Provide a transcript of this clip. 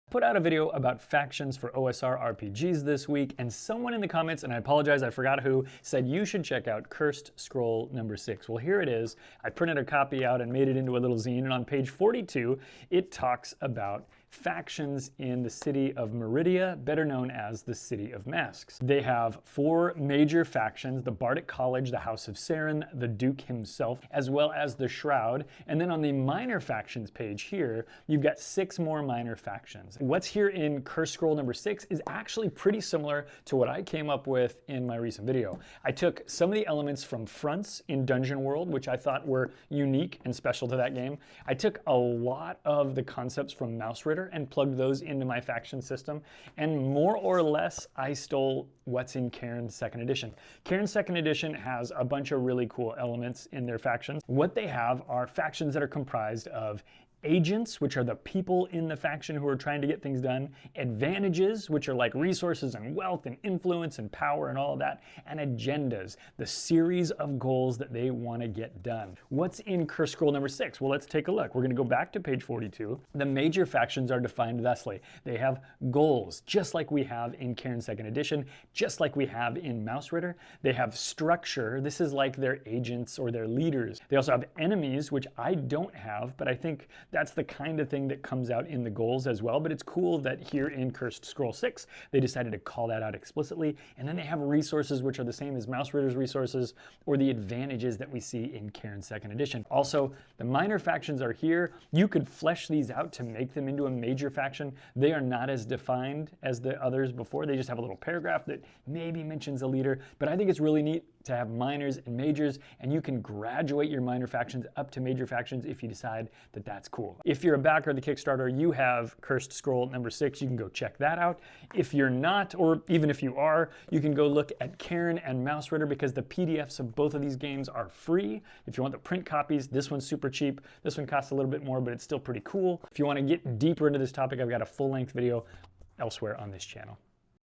Put out a video about factions for OSR RPGs this week, and someone in the comments, and I apologize, I forgot who, said you should check out Cursed Scroll number 6. Well, here it is. I printed a copy out and made it into a little zine, and on page 42, it talks about factions in the city of Meridia, better known as the City of Masks. They have 4 major factions: the Bardic College, the House of Cairn, the Duke himself, as well as the Shroud. And then on the minor factions page here, you've got 6 more minor factions. What's here in Cursed Scroll number 6 is actually pretty similar to what I came up with in my recent video. I took some of the elements from Fronts in Dungeon World, which I thought were unique and special to that game. I took a lot of the concepts from Mausritter and plugged those into my faction system, and more or less I stole what's in Cairn 2nd Edition. Cairn 2nd Edition has a bunch of really cool elements in their factions. What they have are factions that are comprised of agents, which are the people in the faction who are trying to get things done, advantages, which are like resources and wealth and influence and power and all of that, and agendas, the series of goals that they want to get done. What's in Cursed Scroll number 6? Well, let's take a look. We're going to go back to page 42. The major factions are defined thusly. They have goals, just like we have in Cairn 2nd Edition, just like we have in Mausritter. They have structure. This is like their agents or their leaders. They also have enemies, which I don't have, but I think that's the kind of thing that comes out in the goals as well. But it's cool that here in Cursed Scroll 6, they decided to call that out explicitly. And then they have resources, which are the same as Mausritter's resources, or the advantages that we see in Cairn 2nd Edition. Also, the minor factions are here. You could flesh these out to make them into a major faction. They are not as defined as the others before. They just have a little paragraph that maybe mentions a leader. But I think it's really neat to have minors and majors, and you can graduate your minor factions up to major factions if you decide that that's cool. If you're a backer of the Kickstarter, you have Cursed Scroll number 6. You can go check that out. If you're not, or even if you are, you can go look at Cairn and Mausritter, because the PDFs of both of these games are free. If you want the print copies, this one's super cheap. This one costs a little bit more, but it's still pretty cool. If you want to get deeper into this topic, I've got a full-length video elsewhere on this channel.